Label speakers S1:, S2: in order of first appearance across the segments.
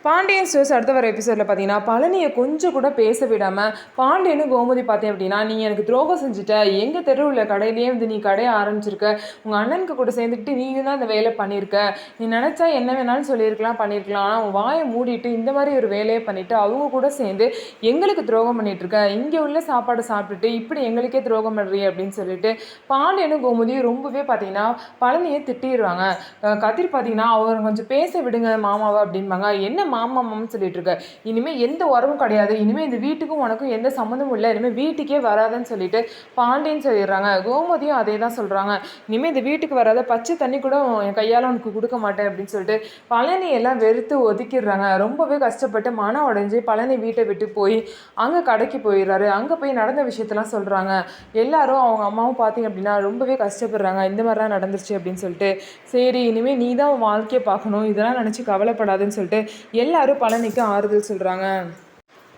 S1: Pandian stores அடுத்த வர எபிசோடில் பார்த்தீங்கன்னா பழனியை கொஞ்சம் கூட பேச விடாமல் பாண்டியனும் கோமதி பார்த்தேன் அப்படின்னா நீ எனக்கு துரோகம் செஞ்சுட்ட, எங்கள் தெருவில் கடையிலேயே வந்து நீ கடையை ஆரம்பிச்சிருக்க, உங்கள் அண்ணனுக்கு கூட சேர்ந்துக்கிட்டு நீங்கள் தான் இந்த வேலை பண்ணியிருக்க, நீ நினச்சா என்ன வேணாலும் பண்ணியிருக்கலாம், ஆனால் உன் வாயை மூடிட்டு இந்த மாதிரி ஒரு வேலையை பண்ணிவிட்டு அவங்க கூட சேர்ந்து எங்களுக்கு துரோகம் பண்ணிகிட்ருக்க, இங்கே உள்ள சாப்பாடு சாப்பிட்டுட்டு இப்படி எங்களுக்கே துரோகம் பண்ணுறிய அப்படின்னு சொல்லிட்டு பாண்டியனும் கோமதியும் ரொம்பவே பார்த்தீங்கன்னா பழனியை திட்டிடுவாங்க. கதிர் பார்த்தீங்கன்னா அவர் கொஞ்சம் பேச விடுங்க மாமாவை அப்படின்பாங்க. என்ன மாமான்னு சொல்லிட்டு இருக்க, இனிமேல் எந்த உறவும் கிடையாது, இனிமேல் இந்த வீட்டுக்கும் உனக்கும் எந்த சம்மந்தமும் இல்லை, இனிமேல் வீட்டுக்கே வராதுன்னு சொல்லிட்டு பாண்டியன் சொல்லிடுறாங்க. கோமதியும் அதே தான் சொல்கிறாங்க, இனிமேல் இந்த வீட்டுக்கு வராத, பச்சை தண்ணி கூட என் கையால் உனக்கு கொடுக்க மாட்டேன் அப்படின்னு சொல்லிட்டு பழனி எல்லாம் வெறுத்து ஒதுக்கிடுறாங்க. ரொம்பவே கஷ்டப்பட்டு மனம் உடைஞ்சு பழனி வீட்டை விட்டு போய் அங்கே கடைக்கு போயிடுறாரு. அங்கே போய் நடந்த விஷயத்தெல்லாம் சொல்கிறாங்க. எல்லாரும் அவங்க அம்மாவும் பார்த்தீங்க அப்படின்னா ரொம்பவே கஷ்டப்படுறாங்க, இந்த மாதிரிலாம் நடந்துருச்சு அப்படின்னு சொல்லிட்டு. சரி இனிமேல் நீ தான் உன் வாழ்க்கையை பார்க்கணும், இதெல்லாம் நினச்சி கவலைப்படாதுன்னு சொல்லிட்டு எல்லாரும் பழனிக்கு ஆறுதல் சொல்கிறாங்க.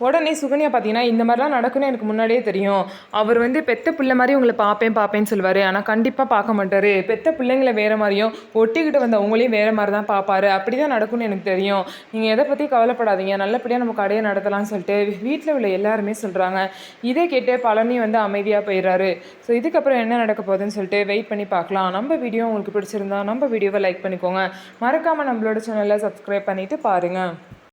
S1: உடனே சுகன்யா பார்த்தீங்கன்னா இந்த மாதிரிலாம் நடக்குன்னு எனக்கு முன்னாடியே தெரியும், அவர் வந்து பெத்த பிள்ளை மாதிரி உங்களை பார்ப்பேன்னு சொல்லுவார், ஆனால் கண்டிப்பாக பார்க்க மாட்டார், பெத்த பிள்ளைங்களை வேறு மாதிரியும் ஒட்டிக்கிட்டு வந்த உங்களையும் வேறு மாதிரி தான் பார்ப்பாரு, அப்படி தான் நடக்கும்னு எனக்கு தெரியும், நீங்கள் எதை பற்றி கவலைப்படாதீங்க, நல்லபடியாக நம்ம கடையை நடத்தலாம்னு சொல்லிட்டு வீட்டில் உள்ள எல்லாருமே சொல்கிறாங்க. இதை கேட்டு பழனி வந்து அமைதியாக போயிடுறாரு. ஸோ இதுக்கப்புறம் என்ன நடக்க போகுதுன்னு சொல்லிட்டு வெயிட் பண்ணி பார்க்கலாம். நம்ம வீடியோ உங்களுக்கு பிடிச்சிருந்தா நம்ம வீடியோவை லைக் பண்ணிக்கோங்க, மறக்காமல் நம்மளோட சேனலை சப்ஸ்கிரைப் பண்ணிவிட்டு பாருங்கள்.